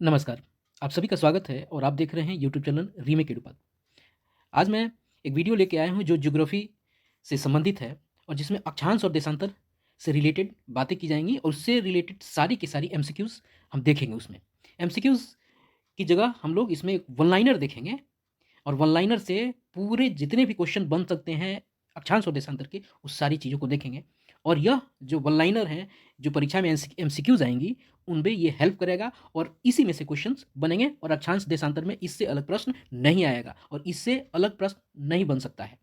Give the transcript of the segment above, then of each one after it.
नमस्कार, आप सभी का स्वागत है और आप देख रहे हैं यूट्यूब चैनल रीमेक एडुपात। आज मैं एक वीडियो लेके आया हूँ जो ज्योग्राफी से संबंधित है और जिसमें अक्षांश और देशांतर से रिलेटेड बातें की जाएँगी और उससे रिलेटेड सारी की सारी एमसीक्यूज़ हम देखेंगे उसमें। एमसीक्यूज़ की जगह हम लोग इसमें एक वन लाइनर देखेंगे और वन लाइनर से पूरे जितने भी क्वेश्चन बन सकते हैं अक्षांश और देशांतर के, उस सारी चीज़ों को देखेंगे। और यह जो वन लाइनर हैं, जो परीक्षा में एमसीक्यूज़ आएँगी, उनमें ये हेल्प करेगा और इसी में से क्वेश्चंस बनेंगे और अक्षांश देशांतर में इससे अलग प्रश्न नहीं आएगा और इससे अलग प्रश्न नहीं बन सकता है।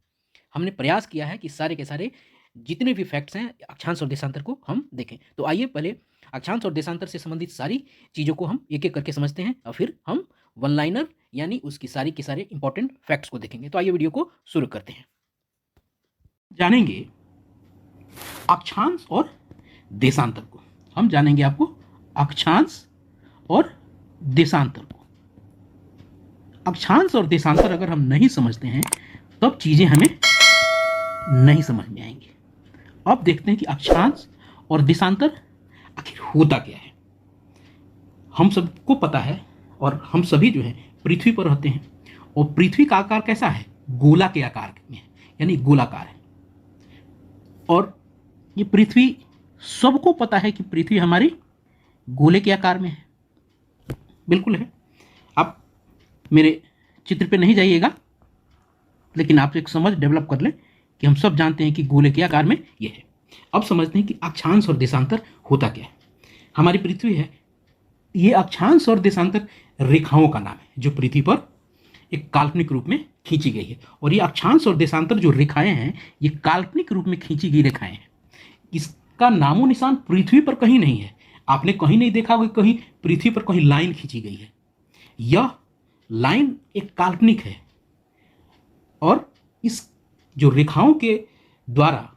हमने प्रयास किया है कि सारे के सारे जितने भी फैक्ट्स हैं अक्षांश और देशांतर को हम देखें। तो आइए पहले अक्षांश और देशांतर से संबंधित सारी चीज़ों को हम एक-एक करके समझते हैं और फिर हम वन लाइनर यानी उसकी सारी के सारे इंपॉर्टेंट फैक्ट्स को देखेंगे। तो आइए वीडियो को शुरू करते हैं। जानेंगे अक्षांश और देशांतर को। हम जानेंगे आपको अक्षांश और देशांतर को। अक्षांश और देशांतर अगर हम नहीं समझते हैं तब चीजें हमें नहीं समझ में आएंगी। अब देखते हैं कि अक्षांश और देशांतर आखिर होता क्या है। हम सबको पता है और हम सभी जो है पृथ्वी पर रहते हैं और पृथ्वी का आकार कैसा है? गोला के आकार में है, यानी गोलाकार है। और ये पृथ्वी, सबको पता है कि पृथ्वी हमारी गोले के आकार में है, बिल्कुल है। आप मेरे चित्र पे नहीं जाइएगा, लेकिन आप एक समझ डेवलप कर लें कि हम सब जानते हैं कि गोले के आकार में ये है। अब समझते हैं कि अक्षांश और देशांतर होता क्या है। हमारी पृथ्वी है, ये अक्षांश और देशांतर रेखाओं का नाम है जो पृथ्वी पर एक काल्पनिक रूप में खींची गई है। और ये अक्षांश और देशांतर जो रेखाएं हैं, ये काल्पनिक रूप में खींची गई रेखाएं हैं। इसका नामो निशान पृथ्वी पर कहीं नहीं है। आपने कहीं नहीं देखा होगा कहीं पृथ्वी पर कहीं लाइन खींची गई है। यह लाइन एक काल्पनिक है और इस जो रेखाओं के द्वारा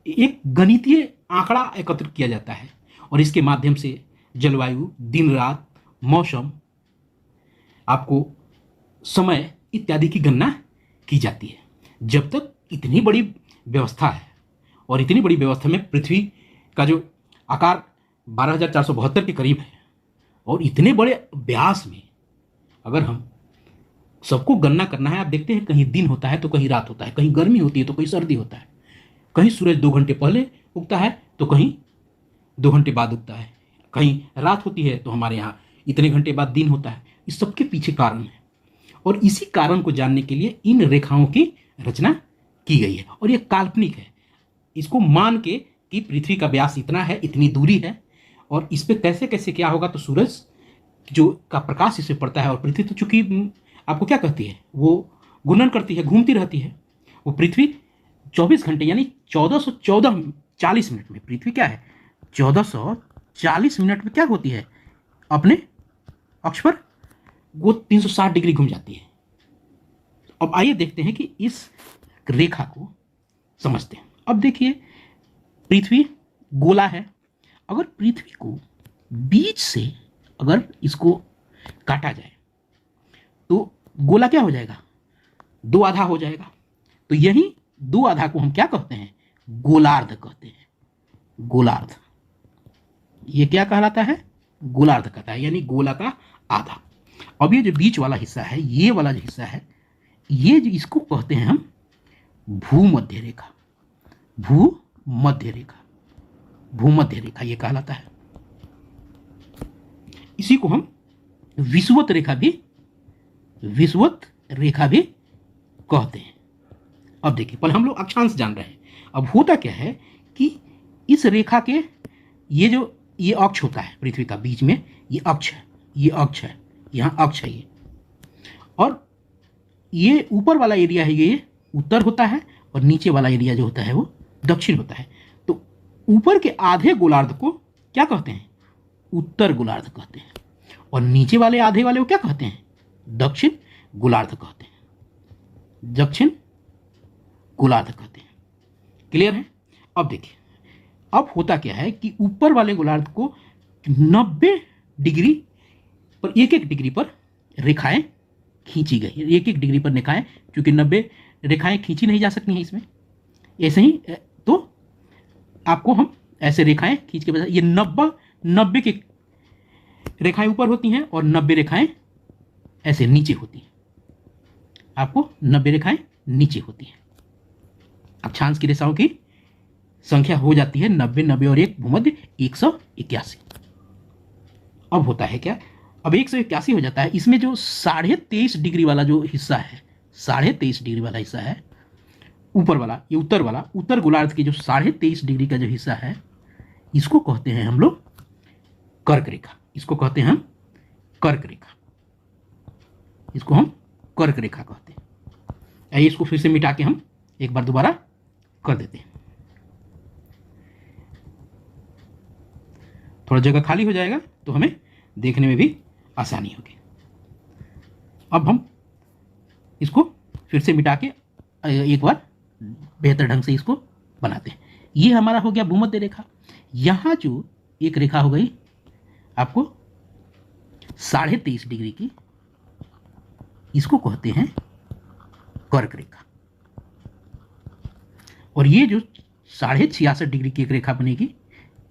एक गणितीय आंकड़ा एकत्रित किया जाता है और इसके माध्यम से जलवायु, दिन रात, मौसम, आपको समय इत्यादि की गणना की जाती है। जब तक इतनी बड़ी व्यवस्था है और इतनी बड़ी व्यवस्था में पृथ्वी का जो आकार 12,472 के करीब है और इतने बड़े व्यास में अगर हम सबको गणना करना है, आप देखते हैं कहीं दिन होता है तो कहीं रात होता है, कहीं गर्मी होती है तो कहीं सर्दी होता है, कहीं सूरज 2 घंटे पहले उगता है तो कहीं 2 घंटे बाद उगता है, कहीं रात होती है तो हमारे यहाँ इतने घंटे बाद दिन होता है। इस सबके पीछे कारण है और इसी कारण को जानने के लिए इन रेखाओं की रचना की गई है और ये काल्पनिक है। इसको मान के कि पृथ्वी का व्यास इतना है, इतनी दूरी है और इस पे कैसे कैसे क्या होगा, तो सूरज जो का प्रकाश इससे पड़ता है और पृथ्वी तो चूंकि आपको क्या कहती है, वो घूर्णन करती है, घूमती रहती है। वो पृथ्वी 24 घंटे यानी 40 मिनट में, पृथ्वी क्या है 1440 मिनट में क्या होती है, अपने अक्ष पर वो 360 डिग्री घूम जाती है। अब आइए देखते हैं कि इस रेखा को समझते हैं। अब देखिए पृथ्वी गोला है, अगर पृथ्वी को बीच से अगर इसको काटा जाए तो गोला क्या हो जाएगा, 2 आधा हो जाएगा। तो यही 2 आधा को हम क्या कहते हैं, गोलार्ध कहते हैं। गोलार्ध ये क्या कहलाता है, गोलार्ध कहता है, यानी गोला का आधा। अब ये जो बीच वाला हिस्सा है, ये वाला जो हिस्सा है, ये जो इसको कहते हैं हम भूमध्य रेखा। भूमध्य रेखा, भूमध्य रेखा ये कहलाता है। इसी को हम विषुवत रेखा भी कहते हैं। अब देखिए, पहले हम लोग अक्षांश जान रहे हैं। अब होता क्या है कि इस रेखा के ये अक्ष होता है पृथ्वी का, बीच में ये अक्ष है, ये अक्ष है, यहाँ अक्ष है ये, और ये ऊपर वाला एरिया है ये उत्तर होता है और नीचे वाला एरिया जो होता है वो दक्षिण होता है। तो ऊपर के आधे गोलार्ध को क्या कहते हैं, उत्तर गोलार्ध कहते हैं, और नीचे वाले आधे वाले को क्या कहते हैं, दक्षिण गोलार्ध कहते हैं, दक्षिण गोलार्ध कहते हैं। क्लियर है। अब देखिए, अब होता क्या है कि ऊपर वाले गोलार्ध को 90 डिग्री पर, एक डिग्री पर रेखाएं खींची गई, एक डिग्री पर रेखाएं, क्योंकि 90 रेखाएं खींची नहीं जा सकती हैं इसमें, ऐसे ही तो आपको हम ऐसे रेखाएं खींच के बता, ये 90 के रेखाएं ऊपर होती हैं और 90 रेखाएं ऐसे नीचे होती हैं। आपको 90 रेखाएं नीचे होती हैं। अक्षांश की रेखाओं की संख्या हो जाती है 90, 90 और 1 भूमध्य 181। अब होता है क्या, अब 181 हो जाता है। इसमें जो 23.5 डिग्री वाला जो हिस्सा है, 23.5 डिग्री वाला हिस्सा है ऊपर वाला, ये उत्तर वाला, उत्तर गोलार्ध की जो 23.5 डिग्री का जो हिस्सा है, इसको कहते हैं हम लोग कर्क रेखा। इसको कहते हैं हम कर्क रेखा। इसको हम कर्क रेखा कहते हैं। आइए इसको फिर से मिटा के हम एक बार दोबारा कर देते हैं। थोड़ा जगह खाली हो जाएगा तो हमें देखने में भी आसानी होगी। अब हम इसको फिर से मिटा के एक बार बेहतर ढंग से इसको बनाते हैं। ये हमारा हो गया भूमध्य रेखा। यहाँ जो एक रेखा हो गई आपको 23.5 डिग्री की, इसको कहते हैं कर्क रेखा। और ये जो 66.5 डिग्री की एक रेखा बनेगी,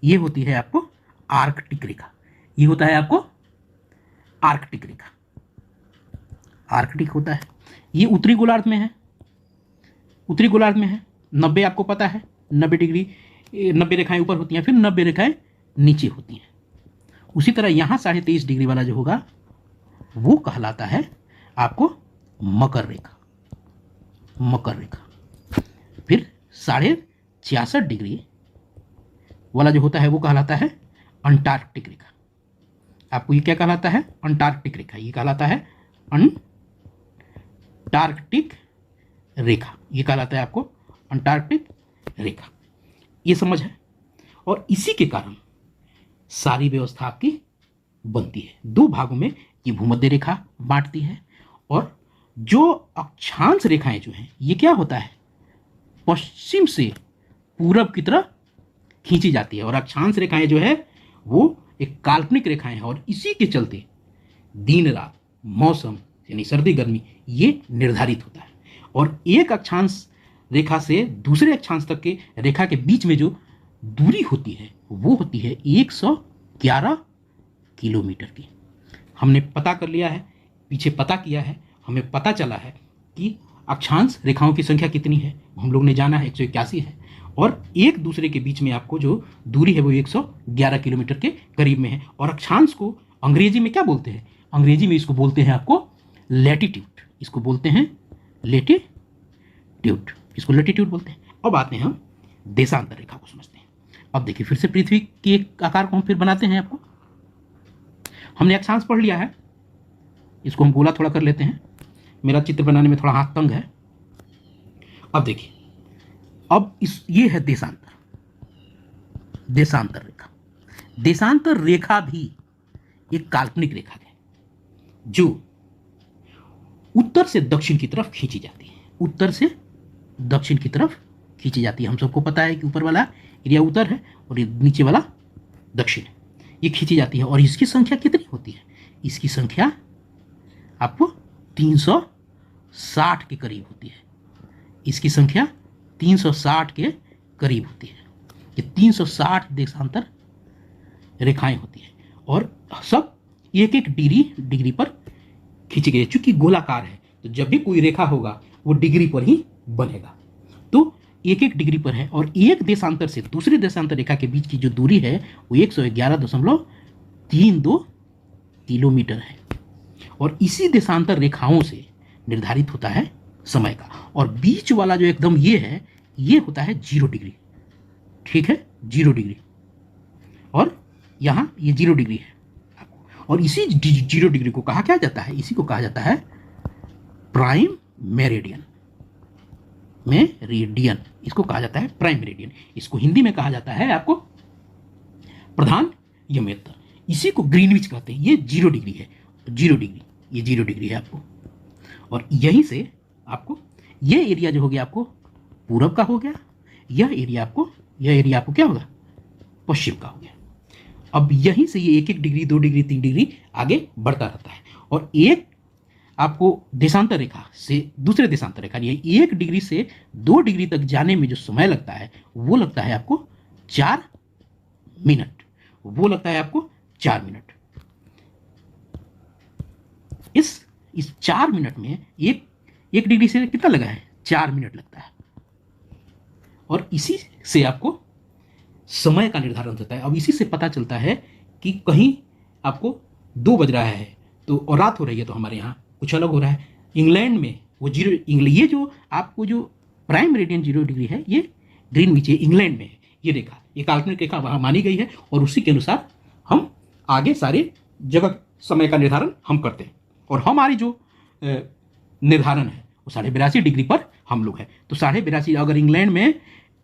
ये होती है आपको आर्कटिक रेखा। ये होता है आपको आर्कटिक रेखा। आर्कटिक होता है, ये उत्तरी गोलार्ध में है। उत्तरी गोलार्ध में है। 90 आपको पता है, 90 डिग्री, 90 रेखाएं ऊपर होती हैं, फिर 90 रेखाएं नीचे होती हैं। उसी तरह यहाँ 23.5 डिग्री वाला जो होगा वो कहलाता है आपको मकर रेखा। मकर रेखा। फिर 66.5 डिग्री वाला जो होता है वो कहलाता है अंटार्कटिक रेखा। आपको ये क्या कहलाता है? अंटार्कटिक रेखा। ये कहलाता है अंटार्कटिक रेखा। ये कहलाता है आपको अंटार्कटिक रेखा। ये समझ है। और इसी के कारण सारी व्यवस्था आपकी बनती है। दो भागों में ये भूमध्य रेखा बांटती है। और जो अक्षांश रेखाएं जो हैं, ये क्या होता है, पश्चिम से पूरब की तरफ खींची जाती है। और अक्षांश रेखाएं जो है वो एक काल्पनिक रेखाएं हैं। और इसी के चलते दिन रात, मौसम यानी सर्दी गर्मी, ये निर्धारित होता है। और एक अक्षांश रेखा से दूसरे अक्षांश तक के रेखा के बीच में जो दूरी होती है वो होती है 111 किलोमीटर की। हमने पता कर लिया है, पीछे पता किया है, हमें पता चला है कि अक्षांश रेखाओं की संख्या कितनी है। हम लोग ने जाना है 181 है। और एक दूसरे के बीच में आपको जो दूरी है वो 111 किलोमीटर के करीब में है। और अक्षांश को अंग्रेजी में क्या बोलते हैं? अंग्रेजी में इसको बोलते हैं आपको लैटिट्यूड। इसको बोलते हैं लैटिट्यूड। इसको लैटिट्यूड बोलते हैं। अब आते हैं हम देशांतर रेखा को समझते हैं। अब देखिए, फिर से पृथ्वी के एक आकार को हम फिर बनाते हैं। आपको हमने अक्षांश पढ़ लिया है, इसको हम गोला थोड़ा कर लेते हैं। मेरा चित्र बनाने में थोड़ा हाथ तंग है। अब देखिए, अब ये है देशांतर। देशांतर रेखा। देशांतर रेखा भी एक काल्पनिक रेखा है जो उत्तर से दक्षिण की तरफ खींची जाती है। उत्तर से दक्षिण की तरफ खींची जाती है। हम सबको पता है कि ऊपर वाला एरिया उत्तर है और ये नीचे वाला दक्षिण है। ये खींची जाती है। और इसकी संख्या कितनी होती है? इसकी संख्या आपको 360 के करीब होती है। इसकी संख्या 360 के करीब होती है। ये 360 देशांतर रेखाएं होती हैं और सब एक एक डिग्री पर खींची गई है। चूंकि गोलाकार है तो जब भी कोई रेखा होगा वो डिग्री पर ही बनेगा। तो एक एक डिग्री पर है। और एक देशांतर से दूसरे देशांतर रेखा के बीच की जो दूरी है वो 111.32 किलोमीटर है। और इसी देशांतर रेखाओं से निर्धारित होता है समय का। और बीच वाला जो एकदम ये है, ये होता है 0 डिग्री। ठीक है, 0 डिग्री। और यहाँ ये 0 डिग्री है। और इसी 0 डिग्री को कहा क्या जाता है? इसी को कहा जाता है प्राइम मेरिडियन। मेरिडियन इसको कहा जाता है प्राइम मेरिडियन। इसको हिंदी में कहा जाता है आपको प्रधान यमोत्तर। इसी को ग्रीनविच कहते हैं। ये 0 डिग्री है। 0 डिग्री, ये 0 डिग्री है आपको। और यहीं से आपको ये एरिया जो हो गया आपको पूरब का हो गया। यह एरिया आपको क्या होगा? पश्चिम का हो गया। अब यहीं से ये 1-1 डिग्री, 2 डिग्री, 3 डिग्री आगे बढ़ता रहता है। और एक आपको देशांतर रेखा से दूसरे देशांतर रेखा, ये 1 डिग्री से 2 डिग्री तक जाने में जो समय लगता है वो लगता है आपको 4 मिनट। वो लगता है आपको 4 मिनट। इस 4 मिनट में एक डिग्री से कितना लगा है, 4 मिनट लगता है। और इसी से आपको समय का निर्धारण होता है। अब इसी से पता चलता है कि कहीं आपको 2 बज रहा है तो और रात हो रही है तो हमारे यहाँ कुछ अलग हो रहा है। इंग्लैंड में वो ये जो आपको जो प्राइम मेरिडियन 0 डिग्री है, ये ग्रीनविच इंग्लैंड में है। ये रेखा, ये काल्पनिक रेखा वहाँ मानी गई है और उसी के अनुसार हम आगे सारे जगह समय का निर्धारण हम करते हैं। और हमारी जो निर्धारण है वो 82.5 डिग्री पर हम लोग हैं। तो 82.5 अगर इंग्लैंड में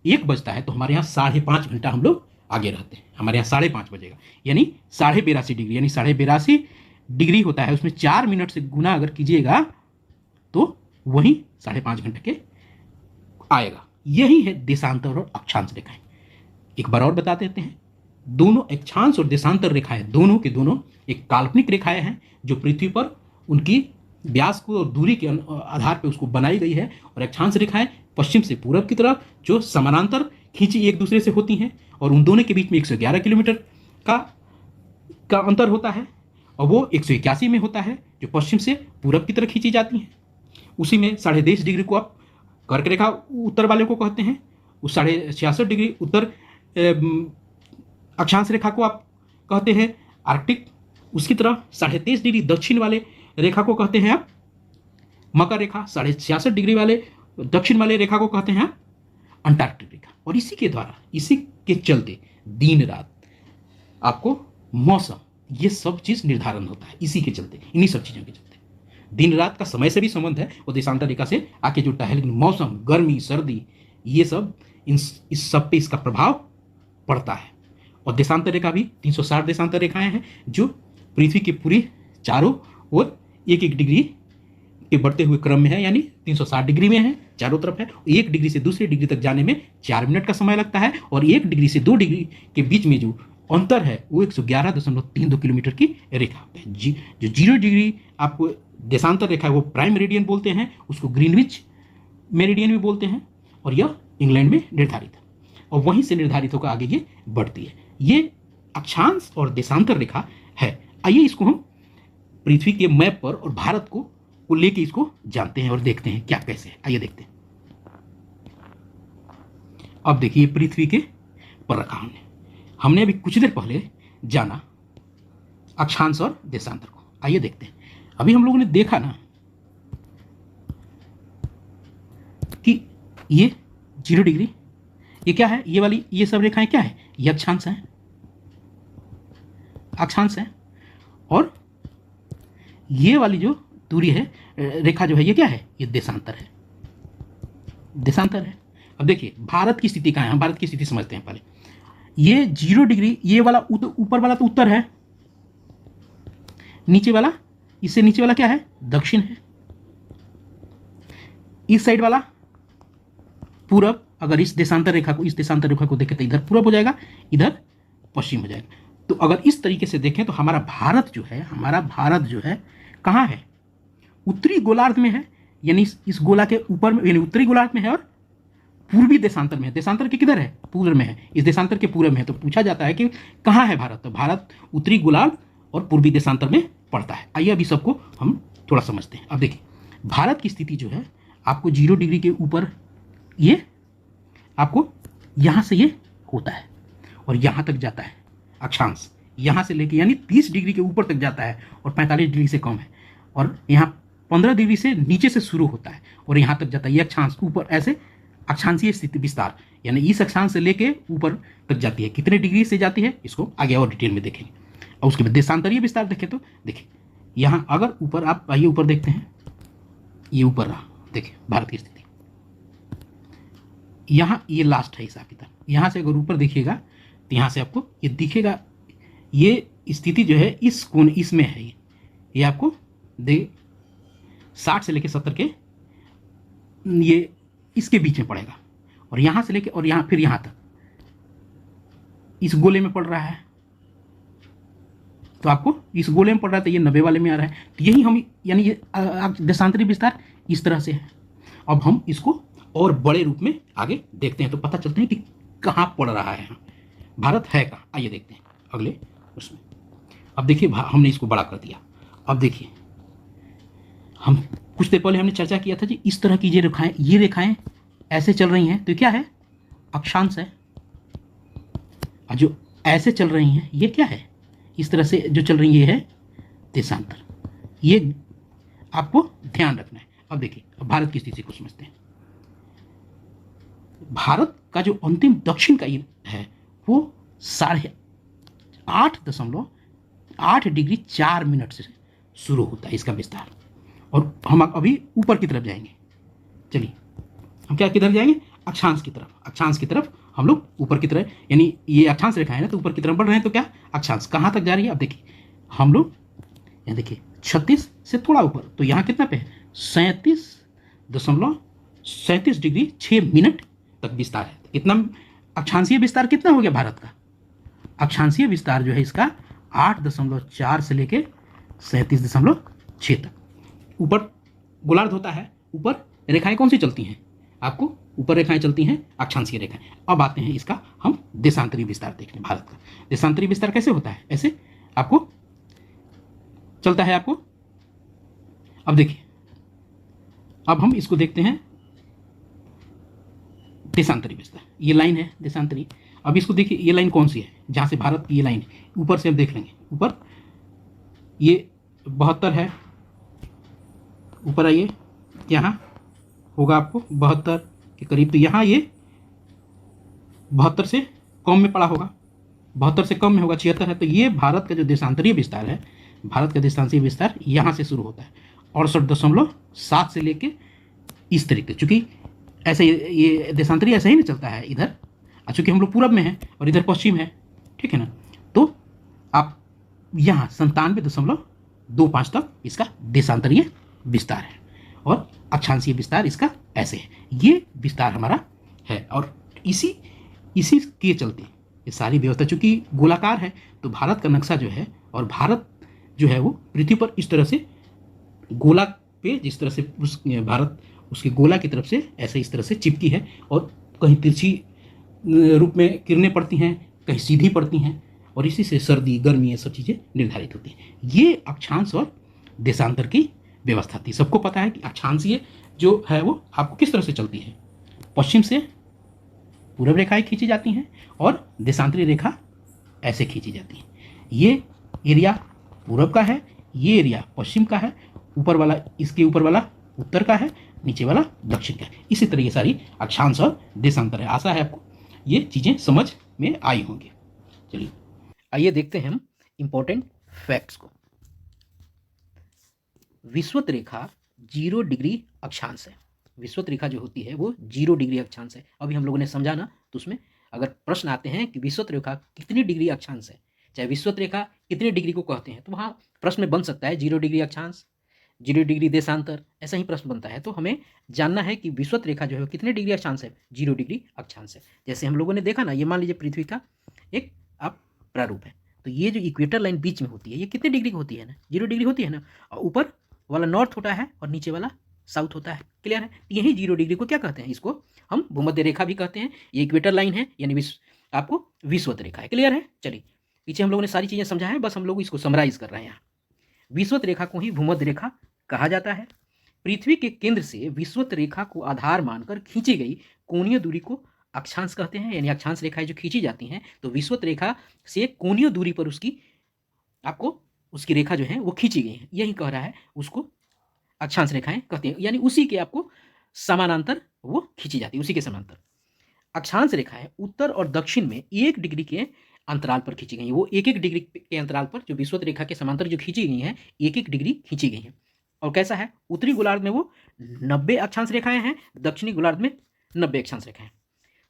1 बजता है तो हमारे यहाँ 5.5 घंटा हम लोग आगे रहते हैं। हमारे यहाँ 5:30 बजेगा, यानी 82.5 डिग्री, यानी 82.5 डिग्री होता है, उसमें 4 मिनट से गुना अगर कीजिएगा तो वही 5.5 घंटे के आएगा। यही है देशांतर और अक्षांश रेखाएं। एक बार और बता देते हैं, दोनों अक्षांश और देशांतर रेखाएं दोनों के दोनों एक काल्पनिक रेखाएं हैं जो पृथ्वी पर उनकी व्यास को और दूरी के आधार पर उसको बनाई गई है। और अक्षांश रेखाएं पश्चिम से पूरब की तरफ जो समानांतर खींची एक दूसरे से होती हैं और उन दोनों के बीच में 111 किलोमीटर का अंतर होता है और वो 181 में होता है जो पश्चिम से पूरब की तरफ खींची जाती हैं। उसी में 10.5 डिग्री को आप कर्क रेखा उत्तर वाले को कहते हैं, उस 66 डिग्री उत्तर अक्षांश रेखा को आप कहते हैं आर्कटिक। उसकी तरफ 23.5 डिग्री दक्षिण वाले रेखा को कहते हैं आप मकर रेखा। 66 डिग्री वाले दक्षिण वाले रेखा को कहते हैं आप अंटार्कटिक रेखा। और इसी के द्वारा, इसी के चलते दिन रात आपको मौसम, ये सब चीज़ निर्धारण होता है। इसी के चलते, इन्हीं सब चीज़ों के चलते दिन रात का समय से भी संबंध है और देशांतर रेखा से आके जुड़ता है। लेकिन मौसम, गर्मी, सर्दी, ये सब इस सब पे इसका प्रभाव पड़ता है। और देशांतर रेखा भी 360 देशांतर रेखाएं हैं जो पृथ्वी की पूरी चारों ओर 1-1 डिग्री के बढ़ते हुए क्रम में है, यानी 360 डिग्री में है, चारों तरफ है। 1 डिग्री से दूसरे डिग्री तक जाने में 4 मिनट का समय लगता है और 1 डिग्री से 2 डिग्री के बीच में जो अंतर है वो 111.32 किलोमीटर की रेखा है। जो 0 डिग्री आपको देशांतर रेखा है वो प्राइम मेरिडियन बोलते हैं, उसको ग्रीनविच मेरिडियन भी बोलते हैं और यह इंग्लैंड में निर्धारित है और वहीं से निर्धारित होकर आगे ये बढ़ती है। ये अक्षांश और देशांतर रेखा है। आइए इसको हम पृथ्वी के मैप पर और भारत को लेके इसको जानते हैं और देखते हैं क्या कैसे है। आइए देखते हैं। अब देखिए पृथ्वी के पर रखा हमने अभी कुछ देर पहले जाना अक्षांश और देशांतर को। आइए देखते हैं। अभी हम लोगों ने देखा ना कि ये 0 डिग्री, ये क्या है, ये वाली ये सब रेखाएं क्या है, ये अक्षांश है, अक्षांश है। और ये वाली जो दूरी है, रेखा जो है, ये क्या है, ये देशांतर है, देशांतर है। अब देखिए भारत की स्थिति कहाँ है, हम भारत की स्थिति समझते हैं पहले। ये 0 डिग्री, ये वाला ऊपर वाला तो उत्तर है, नीचे वाला, इससे नीचे वाला क्या है, दक्षिण है। इस साइड वाला पूरब। अगर इस देशांतर रेखा को देखें तो इधर पूरब हो जाएगा, इधर पश्चिम हो जाएगा। तो अगर इस तरीके से देखें तो हमारा भारत जो है कहाँ है, उत्तरी गोलार्ध में है, यानी इस गोला के ऊपर में, यानी उत्तरी गोलार्ध में है और पूर्वी देशांतर में है। देशांतर के किधर है, पूर्व में है, इस देशांतर के पूर्व में है। तो पूछा जाता है कि कहाँ है भारत, तो भारत उत्तरी गोलार्ध और पूर्वी देशांतर में पड़ता है। आइए अभी सबको हम थोड़ा समझते हैं। अब देखिए भारत की स्थिति जो है, आपको 0 डिग्री के ऊपर ये आपको यहाँ से ये होता है और यहाँ तक जाता है अक्षांश, यहाँ से लेके यानी 30 डिग्री के ऊपर तक जाता है और 45 डिग्री से कम है। और यहाँ 15 डिग्री से नीचे से शुरू होता है और यहाँ तक जाता है। ये अक्षांश ऊपर ऐसे अक्षांशीय स्थिति विस्तार, यानी इस अक्षांश से लेके ऊपर तक जाती है। कितने डिग्री से जाती है इसको आगे और डिटेल में देखेंगे। और उसके बाद देशांतरीय विस्तार देखें तो देखिए यहाँ अगर ऊपर आप आइए ऊपर देखते हैं, ये ऊपर रहा, देखिए भारत की स्थिति यहाँ ये लास्ट है हिसाब किताब। यहाँ से अगर ऊपर देखिएगा तो यहाँ से आपको ये दिखेगा, ये स्थिति जो है इस कोण इसमें है, ये आपको दे 60 से लेके 70 के ये इसके बीच में पड़ेगा और यहाँ से लेके और यहाँ फिर यहाँ तक इस गोले में पड़ रहा है। तो आपको इस गोले में पड़ रहा है तो ये 90 वाले में आ रहा है। तो यही हम, यानी ये देशांतरी विस्तार इस तरह से है। अब हम इसको और बड़े रूप में आगे देखते हैं तो पता चलते हैं कि कहाँ पड़ रहा है भारत है कहाँ। आइए देखते हैं अगले उसमें। अब देखिए हमने इसको बड़ा कर दिया। अब देखिए हम कुछ देर पहले हमने चर्चा किया था जी, इस तरह की ये रेखाएं ऐसे चल रही हैं तो क्या है, अक्षांश है। और जो ऐसे चल रही हैं ये क्या है, इस तरह से जो चल रही है ये है देशांतर। ये आपको ध्यान रखना है। अब देखिए, अब भारत की स्थिति को समझते हैं। भारत का जो अंतिम दक्षिण का ये है वो 8.8 डिग्री 4 मिनट से शुरू होता है इसका विस्तार। और हम अभी ऊपर की तरफ जाएंगे। चलिए हम क्या किधर जाएंगे, अक्षांश की तरफ। अक्षांश की तरफ हम लोग ऊपर की तरफ, यानी ये अक्षांश रेखा है ना, तो ऊपर की तरफ बढ़ रहे हैं। तो क्या अक्षांश कहाँ तक जा रही है, अब देखिए हम लोग यहाँ देखिए 36 से थोड़ा ऊपर, तो यहाँ कितना पे है, 37.37 डिग्री 6 मिनट तक विस्तार है। कितना अक्षांशीय विस्तार कितना हो गया भारत का, अक्षांशीय विस्तार जो है इसका 8.4 से लेके 37.6 तक। ऊपर गोलार्ध होता है, ऊपर रेखाएं कौन सी चलती हैं, आपको ऊपर रेखाएं चलती हैं अक्षांशीय रेखाएं। अब आते हैं इसका हम देशांतरी विस्तार देखने। भारत का देशांतरी विस्तार कैसे होता है, ऐसे आपको चलता है आपको। अब देखिए, अब हम इसको देखते हैं देशांतरी विस्तार। ये लाइन है देशांतरी। अब इसको देखिए, ये लाइन कौन सी है, जहां से भारत की ये लाइन है, ऊपर से हम देख लेंगे। ऊपर ये 72 है, ऊपर आइए, यहाँ होगा आपको 72 के करीब। तो यहाँ ये 72 से कम में पड़ा होगा, 72 से कम में होगा, 76 है। तो ये भारत का जो देशांतरीय विस्तार है, भारत का देशांतरीय विस्तार यहाँ से शुरू होता है 68.7 से लेके इस तरीके। चूंकि ऐसे ये देशांतरीय ऐसा ही नहीं चलता है इधर, चूंकि हम लोग पूरब में हैं और इधर पश्चिम है, ठीक है ना। तो आप यहाँ 97.25 तक इसका देशांतरीय विस्तार है और अक्षांशीय विस्तार इसका ऐसे है। ये विस्तार हमारा है और इसी के चलते ये सारी व्यवस्था, चूंकि गोलाकार है तो भारत का नक्शा जो है, और भारत जो है वो पृथ्वी पर इस तरह से गोला पे, जिस तरह से भारत उसके गोला की तरफ से ऐसे इस तरह से चिपकी है, और कहीं तिरछी रूप में किरणें पड़ती हैं, कहीं सीधी पड़ती हैं, और इसी से सर्दी गर्मी ये सब चीज़ें निर्धारित होती हैं। ये अक्षांश और देशांतर की व्यवस्था थी। सबको पता है कि अक्षांशीय जो है वो आपको किस तरह से चलती है, पश्चिम से पूरब रेखाएं खींची जाती हैं और देशांतरी रेखा ऐसे खींची जाती है। ये एरिया पूरब का है, ये एरिया पश्चिम का है, ऊपर वाला, इसके ऊपर वाला उत्तर का है, नीचे वाला दक्षिण का है। इसी तरह ये सारी अक्षांश और देशांतर है। आशा है आपको ये चीज़ें समझ में आई होंगी। चलिए आइए देखते हैं हम इंपॉर्टेंट फैक्ट्स को। विषुवत रेखा 0 डिग्री अक्षांश है। विषुवत रेखा जो होती है वो 0 डिग्री अक्षांश है। अभी हम लोगों ने समझा ना, तो उसमें अगर प्रश्न आते हैं कि विषुवत रेखा कितनी डिग्री अक्षांश है, चाहे विषुवत रेखा कितने डिग्री को कहते हैं, तो वहाँ प्रश्न में बन सकता है 0 डिग्री अक्षांश, 0 डिग्री देशांतर, ऐसा ही प्रश्न बनता है। तो हमें जानना है कि विषुवत रेखा जो है कितने डिग्री अक्षांश है, 0 डिग्री अक्षांश है। जैसे हम लोगों ने देखा ना, ये मान लीजिए पृथ्वी का एक आप प्रारूप है, तो ये जो इक्वेटर लाइन बीच में होती है ये कितने डिग्री की होती है ना, 0 डिग्री होती है ना, और ऊपर वाला नॉर्थ होता है और नीचे वाला साउथ होता है। क्लियर है, यही 0 डिग्री को क्या कहते हैं, इसको हम भूमध्य रेखा भी कहते हैं। ये इक्वेटर लाइन है, यानी आपको विषुवत रेखा है। क्लियर है, चलिए पीछे हम लोगों ने सारी चीज़ें समझा है, बस हम लोग इसको समराइज कर रहे हैं यहाँ। विषुवत रेखा को ही भूमध्य रेखा कहा जाता है। पृथ्वी के केंद्र से विषुवत रेखा को आधार मानकर खींची गई कोणीय दूरी को अक्षांश कहते हैं, यानी अक्षांश रेखाएं जो खींची जाती हैं तो विषुवत रेखा से कोणीय दूरी पर उसकी रेखा जो है वो खींची गई है, यही कह रहा है, उसको अक्षांश रेखाएं कहते हैं, यानी उसी के आपको समानांतर वो खींची जाती है, उसी के समानांतर। अक्षांश रेखाएं उत्तर और दक्षिण में 1 डिग्री के अंतराल पर खींची गई हैं। वो 1-1 डिग्री के अंतराल पर जो विषुवत रेखा के समांतर जो खींची गई हैं, 1-1 डिग्री खींची गई हैं। और कैसा है, उत्तरी गोलार्ध में वो 90 अक्षांश रेखाएं हैं, दक्षिणी गोलार्ध में 90 अक्षांश रेखाएं।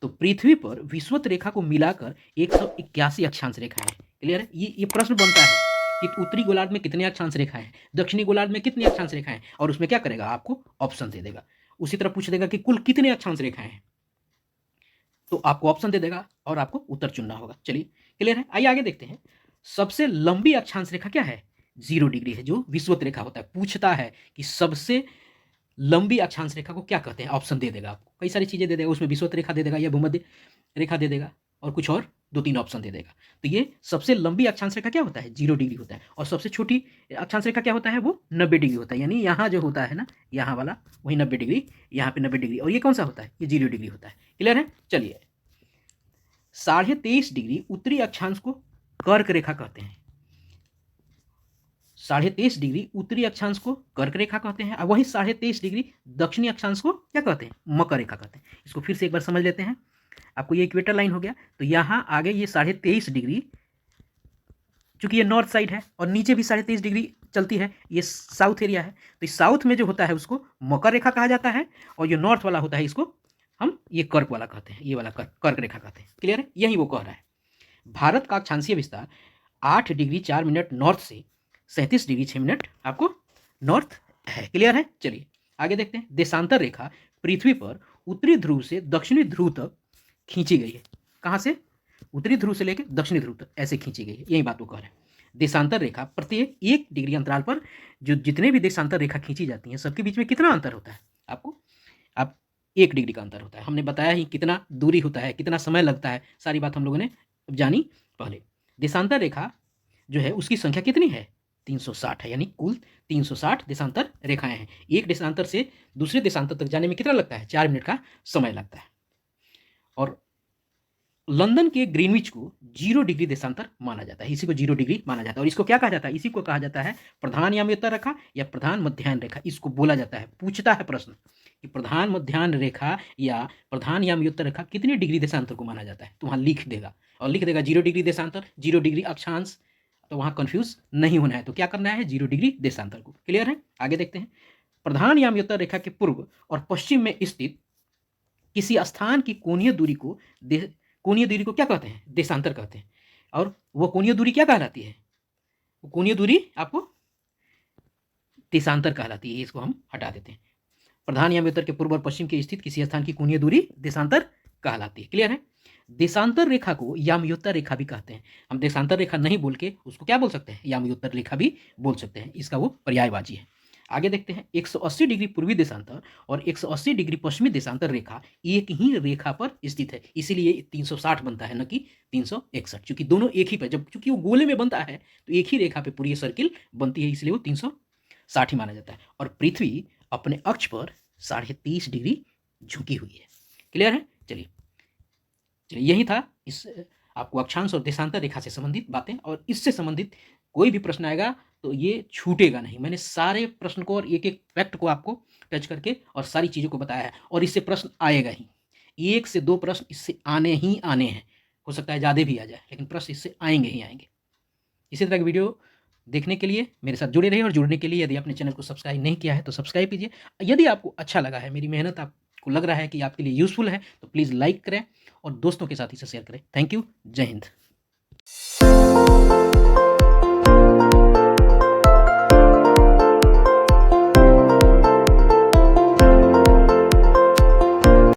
तो पृथ्वी पर विषुवत रेखा को मिलाकर 181 अक्षांश रेखाएं। क्लियर है, ये प्रश्न बनता है कि उत्तरी गोलार्ध में कितने अक्षांश रेखाएं हैं, दक्षिणी गोलार्ध में कितनी अक्षांश रेखाएं हैं, और उसमें क्या करेगा, आपको ऑप्शन दे देगा। उसी तरह पूछ देगा कि कुल कितने अक्षांश रेखाएं हैं, तो आपको ऑप्शन दे देगा और आपको उत्तर चुनना होगा। चलिए क्लियर है, आइए आगे देखते हैं। सबसे लंबी अक्षांश रेखा क्या है, 0 डिग्री है, जो विषुवत रेखा होता है। पूछता है कि सबसे लंबी अक्षांश रेखा को क्या कहते हैं, ऑप्शन दे देगा आपको, कई सारी चीजें दे देगा, उसमें विषुवत रेखा दे देगा या भूमध्य रेखा दे देगा और कुछ और 2-3 ऑप्शन दे देगा। तो ये सबसे लंबी अक्षांश रेखा क्या होता है? 0 डिग्री होता है, और सबसे छोटी अक्षांश रेखा क्या होता है? वो 90 डिग्री होता है। यानी यहाँ जो होता है ना, यहाँ वाला वही 90 डिग्री, यहाँ पे 90 डिग्री, और ये कौन सा होता है? ये 0 डिग्री होता है। क्लियर है? चलिए, 23.5 डिग्री उत्तरी अक्षांश को कर्क रेखा कहते हैं। 23.5 डिग्री उत्तरी अक्षांश को कर्क रेखा कहते हैं, और वही 23.5 डिग्री दक्षिणी अक्षांश को क्या कहते हैं? मकर रेखा कहते हैं। इसको फिर से एक बार समझ लेते हैं। आपको ये इक्वेटर लाइन हो गया, तो यहाँ आगे ये 23.5 डिग्री, चूंकि ये नॉर्थ साइड है और नीचे भी 23.5 डिग्री चलती है, ये साउथ एरिया है, तो इस साउथ में जो होता है उसको मकर रेखा कहा जाता है, और जो नॉर्थ वाला होता है इसको हम ये कर्क वाला कहते हैं, ये वाला कर्क रेखा कहते हैं। क्लियर है? यही वो कह रहा है। भारत का अक्षांशीय विस्तार 8 डिग्री 4 मिनट नॉर्थ से 37 डिग्री 6 मिनट आपको नॉर्थ है। क्लियर है? चलिए आगे देखते हैं। देशांतर रेखा पृथ्वी पर उत्तरी ध्रुव से दक्षिणी ध्रुव तक खींची गई है। कहाँ से? उत्तरी ध्रुव से लेकर दक्षिणी ध्रुव तक ऐसे खींची गई है, यही बात वो कह रहे हैं। देशांतर रेखा प्रत्येक 1 डिग्री अंतराल पर जो जितने भी देशांतर रेखा खींची जाती हैं, सबके बीच में कितना अंतर होता है? आपको आप 1 डिग्री का अंतर होता है। हमने बताया ही कितना दूरी होता है, कितना समय लगता है, सारी बात हम लोगों ने जानी पहले। देशांतर रेखा जो है उसकी संख्या कितनी है? 360 है, यानी कुल 360 देशांतर रेखाएं हैं। एक देशांतर से दूसरे देशांतर तक जाने में कितना लगता है? 4 मिनट का समय लगता है। और लंदन के ग्रीनविच को 0 डिग्री देशांतर माना जाता है, इसी को 0 डिग्री माना जाता है। और इसको क्या कहा जाता है? इसी को कहा जाता है प्रधान याम्योत्तर रेखा या प्रधान मध्याह्न रेखा, इसको बोला जाता है। पूछता है प्रश्न कि प्रधान मध्याह्न रेखा या प्रधान याम्योत्तर रेखा कितने डिग्री देशांतर को माना जाता है, तो वहाँ लिख देगा, और लिख देगा 0 डिग्री देशांतर, 0 डिग्री अक्षांश, तो वहाँ कन्फ्यूज नहीं होना है। तो क्या करना है? 0 डिग्री देशांतर को। क्लियर है? आगे देखते हैं। प्रधान याम्योत्तर रेखा के पूर्व और पश्चिम में स्थित किसी स्थान की कोणीय दूरी को क्या कहते हैं? देशांतर कहते हैं। और वो कोणीय दूरी क्या कहलाती है? वो कोणीय दूरी आपको देशांतर कहलाती है। इसको हम हटा देते हैं। प्रधान याम्योत्तर के पूर्व और पश्चिम के स्थित किसी स्थान की कोणीय दूरी देशांतर कहलाती है। क्लियर है? देशांतर रेखा को याम्योत्तर रेखा भी कहते हैं। हम देशांतर रेखा नहीं बोल के उसको क्या बोल सकते हैं? याम्योत्तर रेखा भी बोल सकते हैं। इसका वो पर्यायवाची है। आगे देखते हैं। 180 डिग्री पूर्वी देशांतर और 180 डिग्री पश्चिमी देशांतर रेखा एक ही रेखा पर स्थित है, इसीलिए 360 बनता है, न कि 361, क्योंकि दोनों एक ही पर, जब चूंकि वो गोले में बनता है तो एक ही रेखा पे पूरी सर्किल बनती है, इसलिए वो 360 ही माना जाता है। और पृथ्वी अपने अक्ष पर 30.5 डिग्री झुकी हुई है। क्लियर है? चलिए यही था इस आपको अक्षांश और देशांतर रेखा से संबंधित बातें, और इससे संबंधित कोई भी प्रश्न आएगा तो ये छूटेगा नहीं। मैंने सारे प्रश्न को और एक एक फैक्ट को आपको टच करके और सारी चीज़ों को बताया है, और इससे प्रश्न आएगा ही। 1 से 2 प्रश्न इससे आने ही आने हैं, हो सकता है ज़्यादा भी आ जाए, लेकिन प्रश्न इससे आएंगे ही आएंगे। इसी तरह की वीडियो देखने के लिए मेरे साथ जुड़े रहिए, और जुड़ने के लिए यदि आपने चैनल को सब्सक्राइब नहीं किया है तो सब्सक्राइब कीजिए। यदि आपको अच्छा लगा है, मेरी मेहनत आपको लग रहा है कि आपके लिए यूज़फुल है, तो प्लीज़ लाइक करें और दोस्तों के साथ इसे शेयर करें। Thank you. जय हिंद।